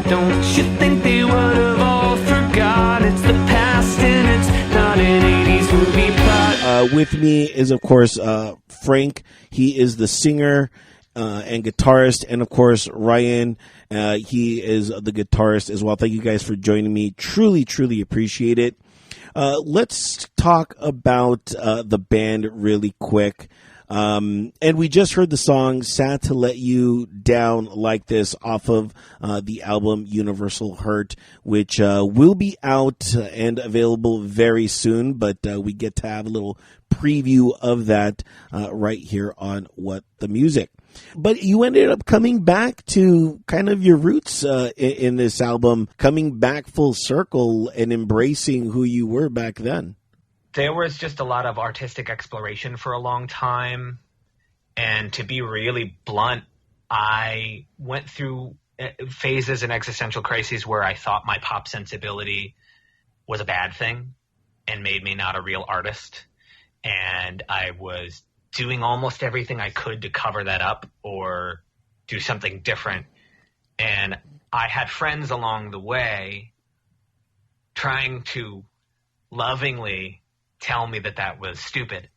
Don't you think they would have all forgot it's the past and it's not an 80s movie plot? With me is, of course, Frank. He is the singer and guitarist, and, of course, Ryan. He is the guitarist as well. Thank you guys for joining me. Truly, truly appreciate it. Let's talk about the band really quick. And we just heard the song Sad to Let You Down Like This off of the album Universal Hurt, which will be out and available very soon, but we get to have a little preview of that right here on What the Music. But you ended up coming back to kind of your roots in this album, coming back full circle and embracing who you were back then. There was just a lot of artistic exploration for a long time. And to be really blunt, I went through phases and existential crises where I thought my pop sensibility was a bad thing and made me not a real artist. And I was doing almost everything I could to cover that up or do something different. And I had friends along the way trying to lovingly tell me that that was stupid.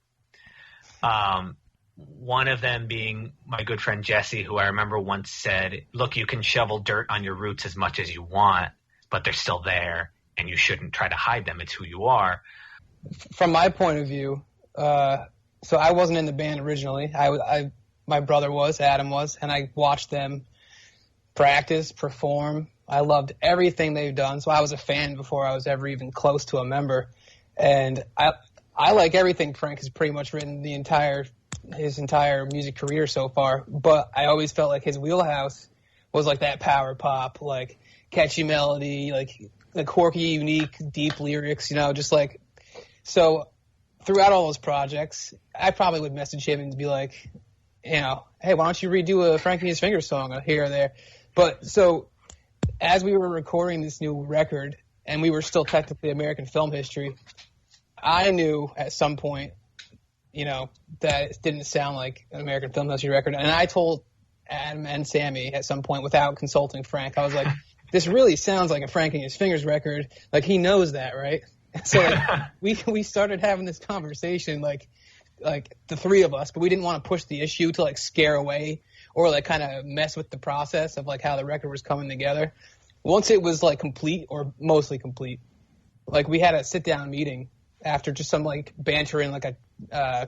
One of them being my good friend Jesse, who I remember once said, look, you can shovel dirt on your roots as much as you want, but they're still there and you shouldn't try to hide them. It's who you are. From my point of view, so I wasn't in the band originally. My brother was, Adam was, and I watched them practice, perform. I loved everything they've done, so I was a fan before I was ever even close to a member. And I like everything Frank has pretty much written his entire music career so far, but I always felt like his wheelhouse was like that power pop, like catchy melody, like quirky, unique, deep lyrics, just like so. Throughout all those projects, I probably would message him and be like, hey, why don't you redo a Frankie and His Fingers song here or there? But so as we were recording this new record, and we were still technically American film history, I knew at some point, that it didn't sound like an American film history record. And I told Adam and Sammy at some point, without consulting Frank, I was like, this really sounds like a Frankie and His Fingers record. Like, he knows that, right? So we started having this conversation, like the three of us, but we didn't want to push the issue to scare away or kind of mess with the process of how the record was coming together. Once it was complete or mostly complete, we had a sit down meeting after just some banter in a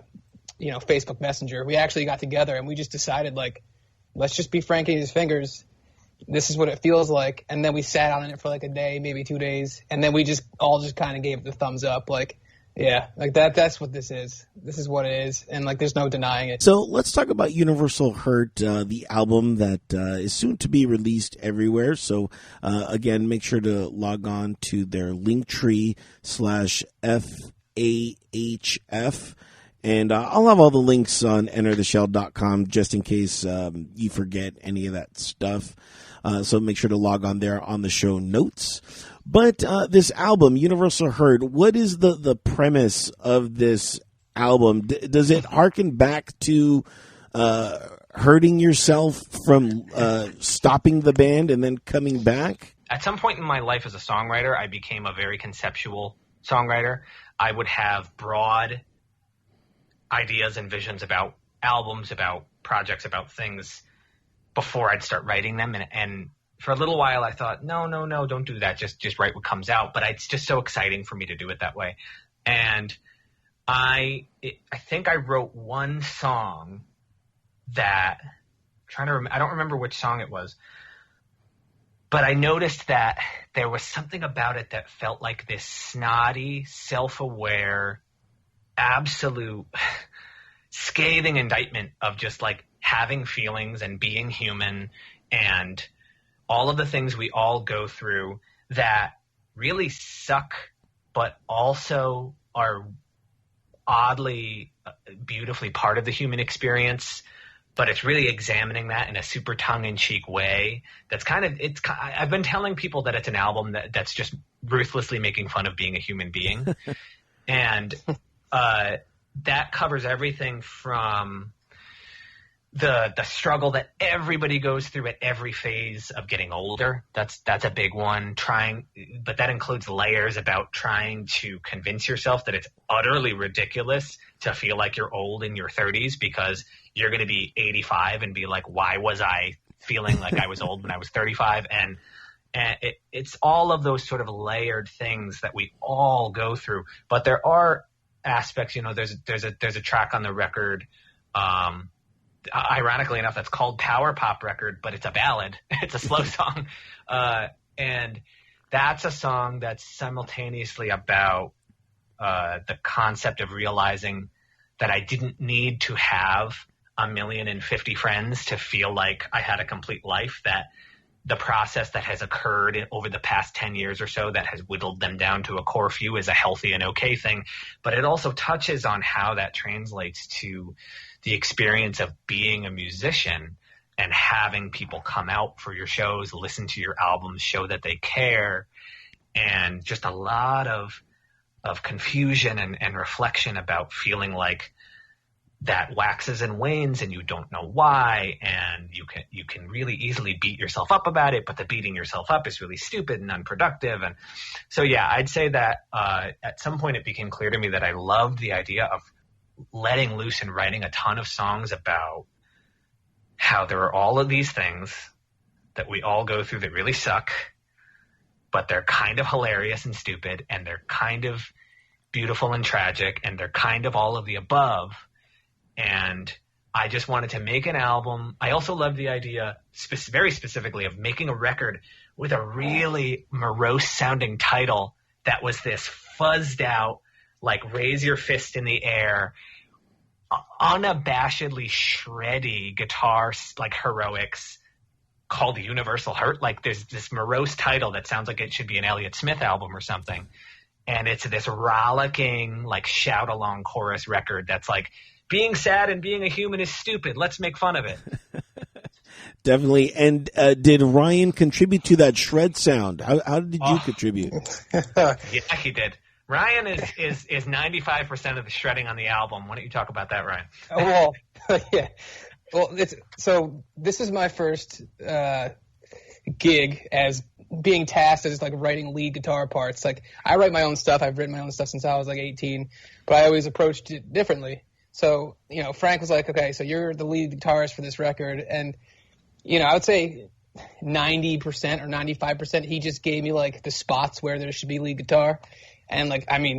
Facebook Messenger. We actually got together and we just decided let's just be Frankie and His Fingers. This is what it feels like. And then we sat on it for a day, maybe 2 days. And then we just kind of gave it the thumbs up. That's what this is. This is what it is. And there's no denying it. So let's talk about Universal Hurt, the album that is soon to be released everywhere. So again, make sure to log on to their Linktree/FAHF. And I'll have all the links on entertheshell.com just in case you forget any of that stuff. So make sure to log on there on the show notes. But this album, Universal Hurt, what is the premise of this album? Does it harken back to hurting yourself from stopping the band and then coming back? At some point in my life as a songwriter, I became a very conceptual songwriter. I would have broad ideas and visions about albums, about projects, about things before I'd start writing them. And for a little while I thought, no, don't do that. Just write what comes out. But it's just so exciting for me to do it that way. And I think I wrote one song that I don't remember which song it was, but I noticed that there was something about it that felt like this snotty, self-aware, absolute scathing indictment of just having feelings and being human and all of the things we all go through that really suck, but also are oddly, beautifully part of the human experience. But it's really examining that in a super tongue-in-cheek way. I've been telling people that it's an album that's just ruthlessly making fun of being a human being. And that covers everything from the struggle that everybody goes through at every phase of getting older. That's a big one. But that includes layers about trying to convince yourself that it's utterly ridiculous to feel like you're old in your 30s because you're going to be 85 and be like, why was I feeling like I was old when I was 35? And it's all of those sort of layered things that we all go through. But there are aspects, there's a track on the record, ironically enough, that's called Power Pop Record, but it's a ballad. It's a slow song. And that's a song that's simultaneously about the concept of realizing that I didn't need to have 1,050,000 friends to feel like I had a complete life, that the process that has occurred over the past 10 years or so that has whittled them down to a core few is a healthy and okay thing. But it also touches on how that translates to the experience of being a musician and having people come out for your shows, listen to your albums, show that they care, and just a lot of confusion and reflection about feeling like that waxes and wanes and you don't know why, and you can really easily beat yourself up about it, but the beating yourself up is really stupid and unproductive. And so, yeah, I'd say that at some point it became clear to me that I loved the idea of letting loose and writing a ton of songs about how there are all of these things that we all go through that really suck, but they're kind of hilarious and stupid, and they're kind of beautiful and tragic, and they're kind of all of the above. And I just wanted to make an album. I also loved the idea very specifically of making a record with a really morose sounding title that was this fuzzed out, like raise your fist in the air, unabashedly shreddy guitar, like heroics called Universal Hurt. Like there's this morose title that sounds like it should be an Elliott Smith album or something. And it's this rollicking, like shout along chorus record that's like, being sad and being a human is stupid. Let's make fun of it. Definitely. And did Ryan contribute to that shred sound? How did you contribute? Yeah, he did. Ryan is 95% of the shredding on the album. Why don't you talk about that, Ryan? Oh, well, yeah. Well, so this is my first gig as being tasked as like writing lead guitar parts. Like I write my own stuff. I've written my own stuff since I was like 18, but I always approached it differently. So, Frank was like, okay, so you're the lead guitarist for this record. And, I would say 90% or 95%, he just gave me like the spots where there should be lead guitar. And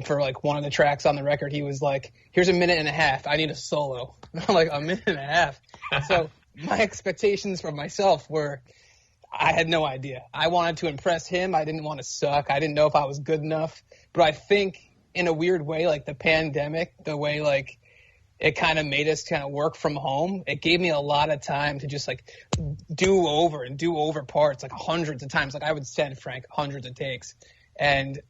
for like one of the tracks on the record, he was like, here's a minute and a half. I need a solo. I'm like, a minute and a half. So my expectations for myself were, I had no idea. I wanted to impress him. I didn't want to suck. I didn't know if I was good enough. But I think in a weird way, like the pandemic, the way like, it kind of made us kind of work from home. It gave me a lot of time to just like do over parts like hundreds of times. Like I would send Frank hundreds of takes. And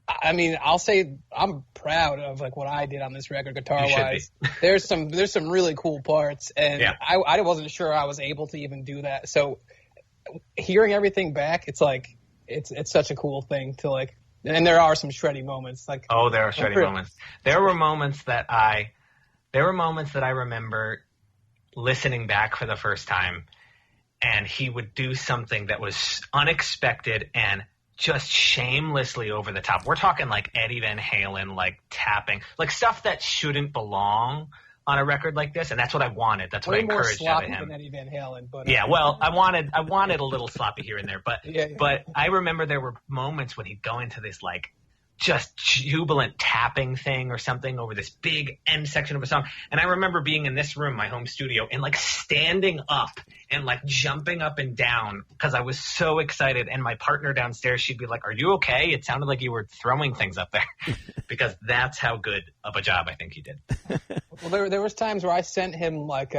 I'll say I'm proud of like what I did on this record guitar wise. There's some really cool parts, and yeah. I wasn't sure I was able to even do that. So hearing everything back, it's like it's such a cool thing to like. And there are some shreddy moments. Like there are shreddy moments. There were moments that I remember listening back for the first time, and he would do something that was unexpected and just shamelessly over the top. We're talking like Eddie Van Halen, like tapping, like stuff that shouldn't belong on a record like this, and that's what I wanted. That's what I encouraged out of him. Than Eddie Van Halen, but yeah, well, I wanted a little sloppy here and there, but but I remember there were moments when he'd go into this like just jubilant tapping thing or something over this big end section of a song. And I remember being in this room, my home studio, and like standing up and like jumping up and down because I was so excited. And my partner downstairs, she'd be like, "Are you okay? It sounded like you were throwing things up there," because that's how good of a job I think he did. Well, there was times where I sent him like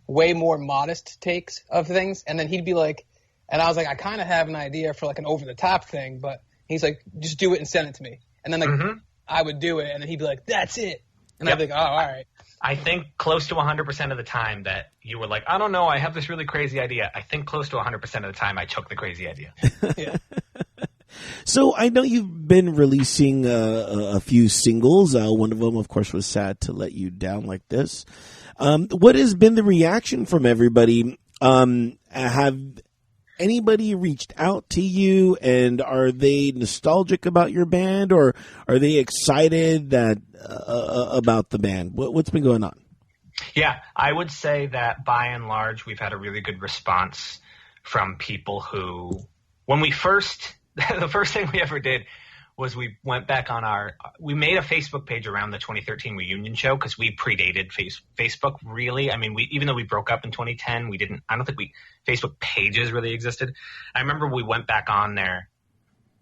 way more modest takes of things, and then he'd be like, and I was like, I kind of have an idea for like an over the top thing, but he's like, just do it and send it to me. And then like I would do it, and then he'd be like, that's it. And I'd be like, oh, all right. I think close to 100% of the time that you were like, I don't know, I have this really crazy idea. I think close to 100% of the time I took the crazy idea. Yeah. So I know you've been releasing a few singles. One of them, of course, was "Sad to Let You Down Like This." What has been the reaction from everybody? Have anybody reached out to you, and are they nostalgic about your band, or are they excited that about the band? What's been going on? Yeah, I would say that by and large, we've had a really good response from people who, when we first, the first thing we ever did was we went back on we made a Facebook page around the 2013 reunion show because we predated Facebook really. I mean, even though we broke up in 2010, I don't think Facebook pages really existed. I remember we went back on there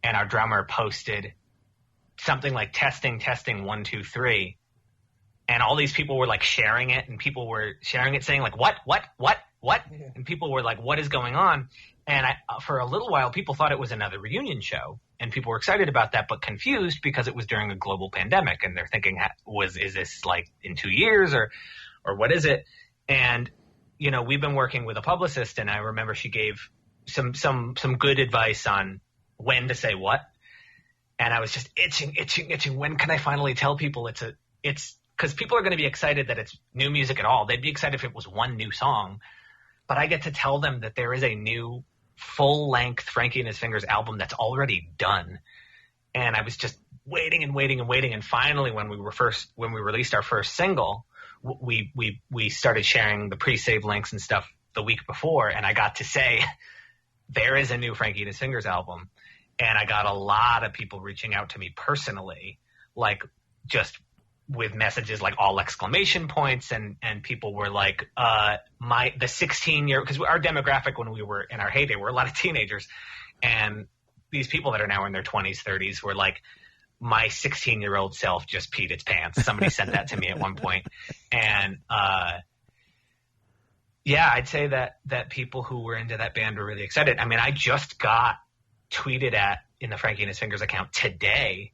and our drummer posted something like testing, 1, 2, 3. And all these people were like sharing it, and people were sharing it saying like, what? Yeah. And people were like, what is going on? And for a little while, people thought it was another reunion show, and people were excited about that, but confused because it was during a global pandemic, and they're thinking, is this like in 2 years or what is it? And, you know, we've been working with a publicist, and I remember she gave some good advice on when to say what. And I was just itching. When can I finally tell people it's because people are going to be excited that it's new music at all. They'd be excited if it was one new song, but I get to tell them that there is a new full-length Frankie and His Fingers album that's already done. And I was just waiting. And finally, when we released our first single, we started sharing the pre-save links and stuff the week before. And I got to say, there is a new Frankie and His Fingers album. And I got a lot of people reaching out to me personally, like just with messages like all exclamation points, and people were like, the 16-year, because our demographic when we were in our heyday were a lot of teenagers, and these people that are now in their 20s, 30s were like, my 16-year-old self just peed its pants. Somebody sent that to me at one point. And yeah, I'd say that people who were into that band were really excited. I mean, I just got tweeted at in the Frankie and His Fingers account today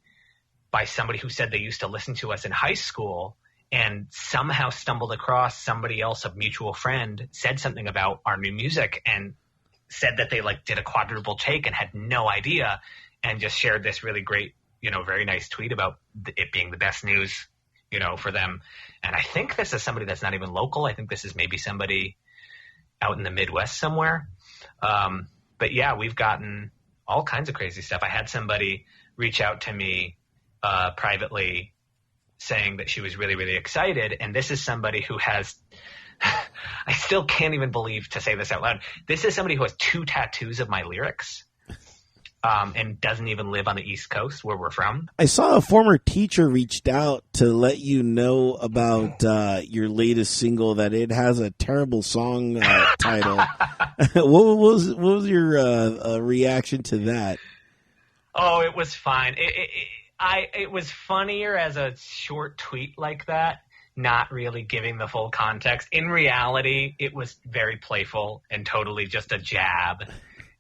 by somebody who said they used to listen to us in high school and somehow stumbled across somebody else, a mutual friend, said something about our new music and said that they like did a quadruple take and had no idea, and just shared this really great, you know, very nice tweet about it being the best news, you know, for them. And I think this is somebody that's not even local. I think this is maybe somebody out in the Midwest somewhere. But yeah, we've gotten all kinds of crazy stuff. I had somebody reach out to me privately saying that she was really, really excited. And this is somebody who has, I still can't even believe to say this out loud. This is somebody who has 2 tattoos of my lyrics, and doesn't even live on the East Coast where we're from. I saw a former teacher reached out to let you know about your latest single, that it has a terrible song title. What was your reaction to that? Oh, it was fine. It was funnier as a short tweet like that, not really giving the full context. In reality, it was very playful and totally just a jab.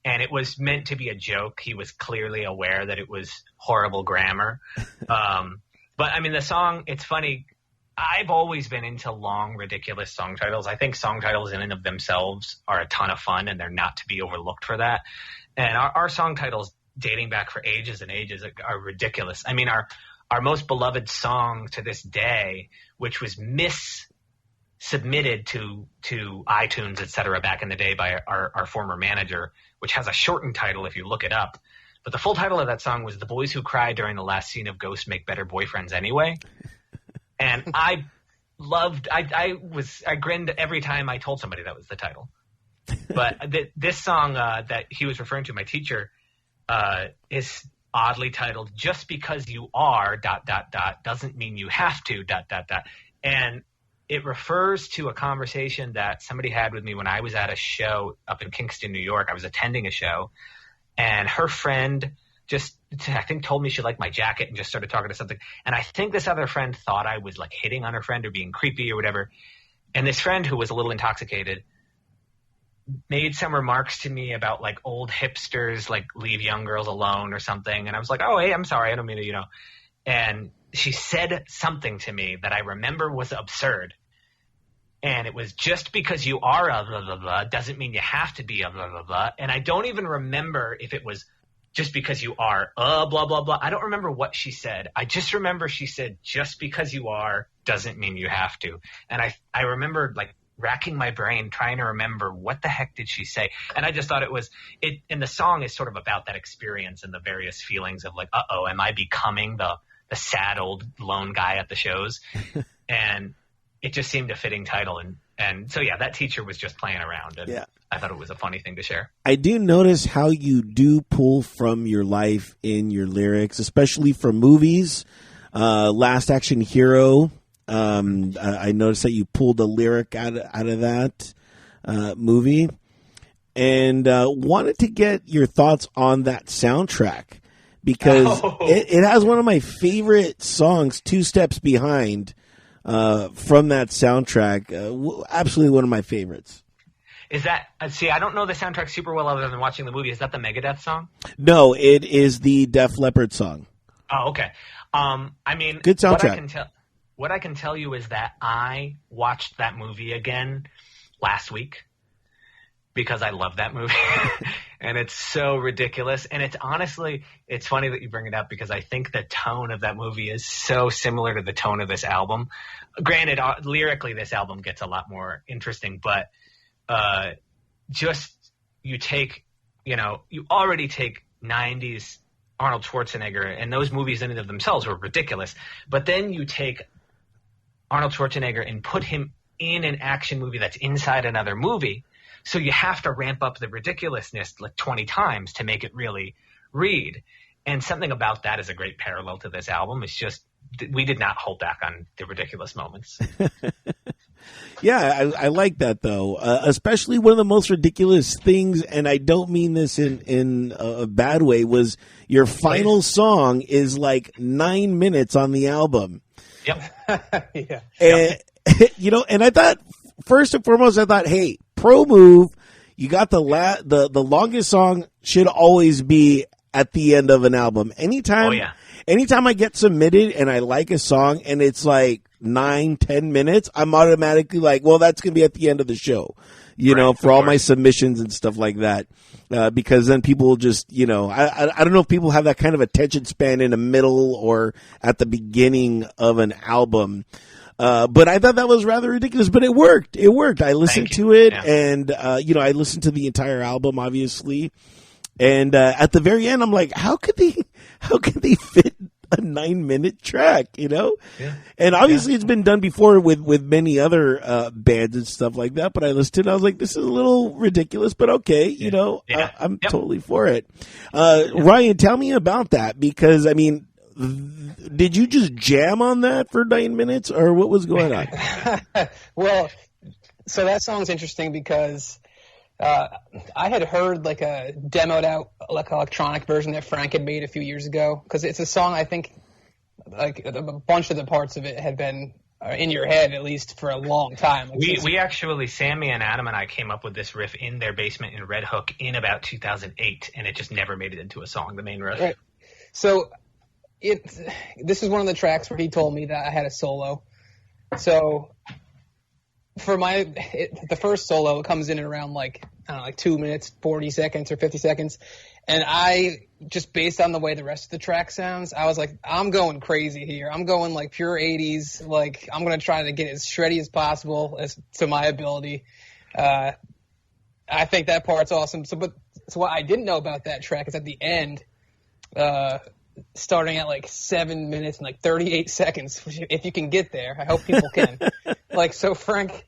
And it was meant to be a joke. He was clearly aware that it was horrible grammar. But I mean, the song, it's funny. I've always been into long, ridiculous song titles. I think song titles in and of themselves are a ton of fun, and they're not to be overlooked for that. And our song titles dating back for ages and ages are ridiculous. I mean, our most beloved song to this day, which was submitted to iTunes, et cetera, back in the day by our former manager, which has a shortened title if you look it up. But the full title of that song was "The Boys Who Cry During the Last Scene of Ghosts Make Better Boyfriends Anyway." And I grinned every time I told somebody that was the title. But this song that he was referring to, my teacher, is oddly titled "Just Because You Are ... doesn't mean you have to ... And it refers to a conversation that somebody had with me when I was at a show up in Kingston, New York. I was attending a show, and her friend just, I think, told me she liked my jacket and just started talking to something. And I think this other friend thought I was like hitting on her friend or being creepy or whatever. And this friend, who was a little intoxicated, made some remarks to me about like old hipsters, like leave young girls alone or something. And I was like, oh, hey, I'm sorry. I don't mean to, you know. And she said something to me that I remember was absurd. And it was, just because you are a blah, blah, blah doesn't mean you have to be a blah, blah, blah. And I don't even remember if it was just because you are, blah, blah, blah. I don't remember what she said. I just remember she said, just because you are doesn't mean you have to. And I remember like racking my brain trying to remember what the heck did she say. And I just thought and the song is sort of about that experience and the various feelings of like, uh-oh, am I becoming the sad old lone guy at the shows? And it just seemed a fitting title. And so, yeah, that teacher was just playing around. And yeah. I thought it was a funny thing to share. I do notice how you do pull from your life in your lyrics, especially from movies. Last Action Hero, I noticed that you pulled a lyric out of that movie. And wanted to get your thoughts on that soundtrack, because it has one of my favorite songs, Two Steps Behind, from that soundtrack. Absolutely one of my favorites. Is that, see, I don't know the soundtrack super well other than watching the movie. Is that the Megadeth song? No, it is the Def Leppard song. Oh, okay. I mean, good soundtrack. What I can tell you is that I watched that movie again last week because I love that movie. And it's so ridiculous. And it's honestly, it's funny that you bring it up because I think the tone of that movie is so similar to the tone of this album. Granted, lyrically, this album gets a lot more interesting, but just you already take 90s Arnold Schwarzenegger, and those movies in and of themselves were ridiculous. But then you take Arnold Schwarzenegger and put him in an action movie that's inside another movie. So you have to ramp up the ridiculousness like 20 times to make it really read. And something about that is a great parallel to this album. It's just, we did not hold back on the ridiculous moments. Yeah, I like that though. Especially one of the most ridiculous things, and I don't mean this in a bad way, was your final song is like 9 minutes on the album. Yep. Yeah. And, and I thought, first and foremost, hey, pro move, you got the longest song should always be at the end of an album. Anytime I get submitted and I like a song and it's like 9-10 minutes, I'm automatically like, well, that's going to be at the end of the show, for all my submissions and stuff like that. Because then people will just, I don't know if people have that kind of attention span in the middle or at the beginning of an album. But I thought that was rather ridiculous, but it worked. I listened to it and, I listened to the entire album, obviously. And, at the very end, I'm like, how could they fit a 9-minute track, Yeah. And obviously it's been done before with many other, bands and stuff like that. But I listened to it and I was like, this is a little ridiculous, but okay, I'm totally for it. Ryan, tell me about that, because I mean, did you just jam on that for 9 minutes, or what was going on? Well, so that song's interesting because I had heard like a demoed out like electronic version that Frank had made a few years ago, because it's a song I think like a bunch of the parts of it had been in your head at least for a long time. Like, we actually, Sammy and Adam and I came up with this riff in their basement in Red Hook in about 2008, and it just never made it into a song, the main riff. Right. So this is one of the tracks where he told me that I had a solo. So for the first solo, it comes in at around like 2 minutes, 40 seconds or 50 seconds. And I, just based on the way the rest of the track sounds, I was like, I'm going crazy here. I'm going like pure 80s. Like, I'm going to try to get as shreddy as possible to my ability. I think that part's awesome. So what I didn't know about that track is at the end, starting at like 7 minutes and like 38 seconds, if you can get there. I hope people can. So Frank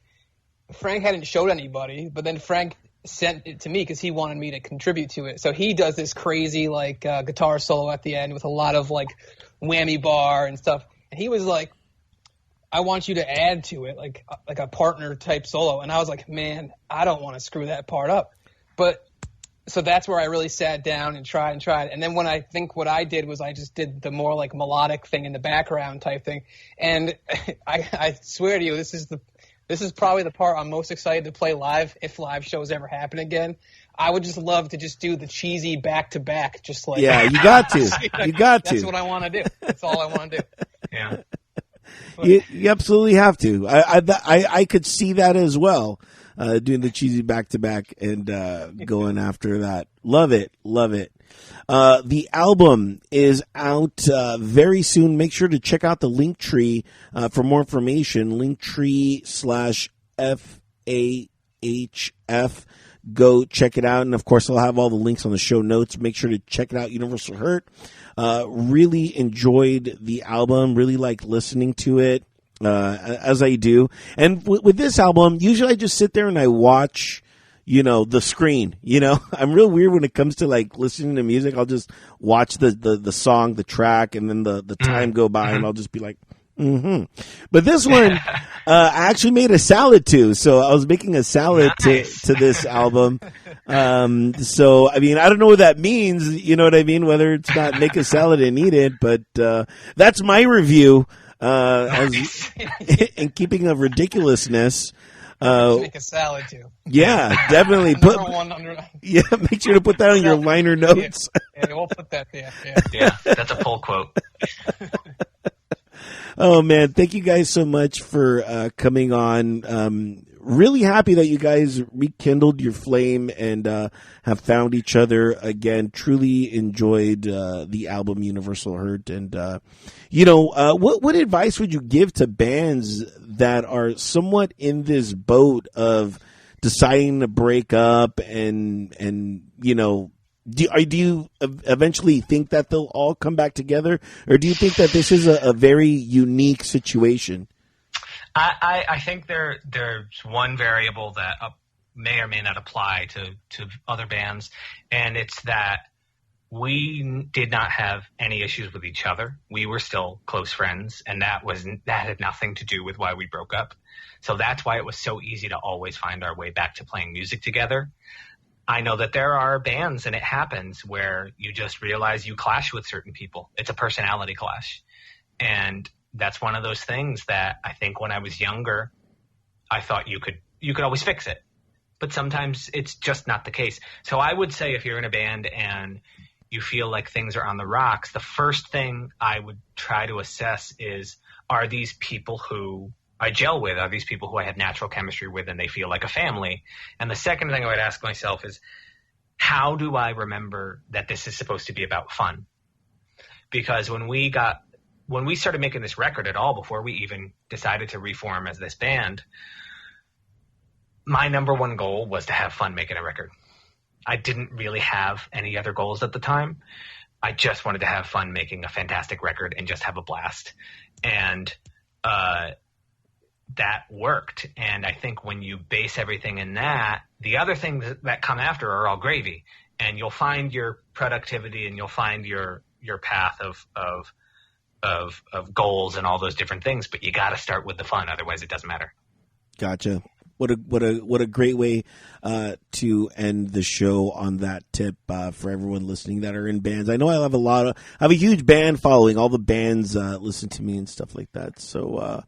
hadn't showed anybody, but then Frank sent it to me because he wanted me to contribute to it. So he does this crazy guitar solo at the end with a lot of like whammy bar and stuff. And he was like, I want you to add to it like a partner type solo. And I was like, man, I don't want to screw that part up. But so that's where I really sat down and tried. And then what I did was I just did the more like melodic thing in the background type thing. And I swear to you, this is probably the part I'm most excited to play live if live shows ever happen again. I would just love to just do the cheesy back to back, just like yeah, you got to, you got to. That's what I want to do. That's all I want to do. Yeah, you absolutely have to. I could see that as well. Doing the cheesy back to back and going after that. Love it. The album is out very soon. Make sure to check out the Linktree for more information. Linktree/FAHF. Go check it out. And, of course, I'll have all the links on the show notes. Make sure to check it out, Universal Hurt. Really enjoyed the album. Really liked listening to it, as I do. And with this album, usually I just sit there and I watch, the screen. I'm real weird when it comes to like listening to music. I'll just watch the song, the track, and then the time go by, and I'll just be like, But this one, I actually made a salad too. So I was making a salad to this album. So, I mean, I don't know what that means. You know what I mean? Whether it's not make a salad and eat it, but that's my review. In keeping of ridiculousess. Make a salad too. Yeah, definitely. Yeah, make sure to put that on your liner notes. Yeah, we'll put that there. Yeah, that's a pull quote. Oh man, thank you guys so much for coming on. Really happy that you guys rekindled your flame and have found each other again. Truly enjoyed the album Universal Hurt. And what advice would you give to bands that are somewhat in this boat of deciding to break up and do you eventually think that they'll all come back together, or do you think that this is a very unique situation? I think there's one variable that may or may not apply to other bands, and it's that we did not have any issues with each other. We were still close friends, and that had nothing to do with why we broke up. So that's why it was so easy to always find our way back to playing music together. I know that there are bands, and it happens, where you just realize you clash with certain people. It's a personality clash. And that's one of those things that I think when I was younger, I thought you could always fix it. But sometimes it's just not the case. So I would say if you're in a band and you feel like things are on the rocks, the first thing I would try to assess is, are these people who I gel with? Are these people who I have natural chemistry with and they feel like a family? And the second thing I would ask myself is, how do I remember that this is supposed to be about fun? Because when we started making this record at all, before we even decided to reform as this band, my number one goal was to have fun making a record. I didn't really have any other goals at the time. I just wanted to have fun making a fantastic record and just have a blast. And that worked. And I think when you base everything in that, the other things that come after are all gravy. And you'll find your productivity and you'll find your path of goals and all those different things. But you got to start with the fun. Otherwise, it doesn't matter. Gotcha. What a great way to end the show on that tip for everyone listening that are in bands. I know I have I have a huge band following. All the bands listen to me and stuff like that. So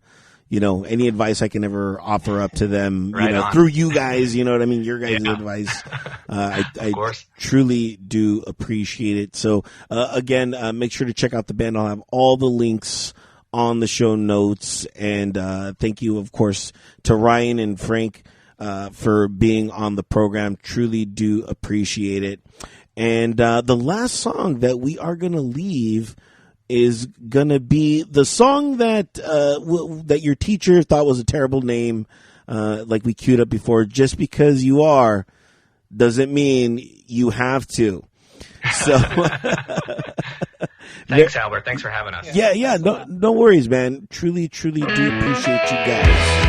any advice I can ever offer up to them, through you guys, you know what I mean? Your guys' advice, I truly do appreciate it. So again, make sure to check out the band. I'll have all the links on the show notes, and thank you, of course, to Ryan and Frank for being on the program. Truly do appreciate it. And the last song that we are going to leave is going to be the song that that your teacher thought was a terrible name, like we queued up before. Just because you are doesn't mean you have to. So thanks, Albert. Thanks for having us. Yeah. No worries, man. Truly do appreciate you guys.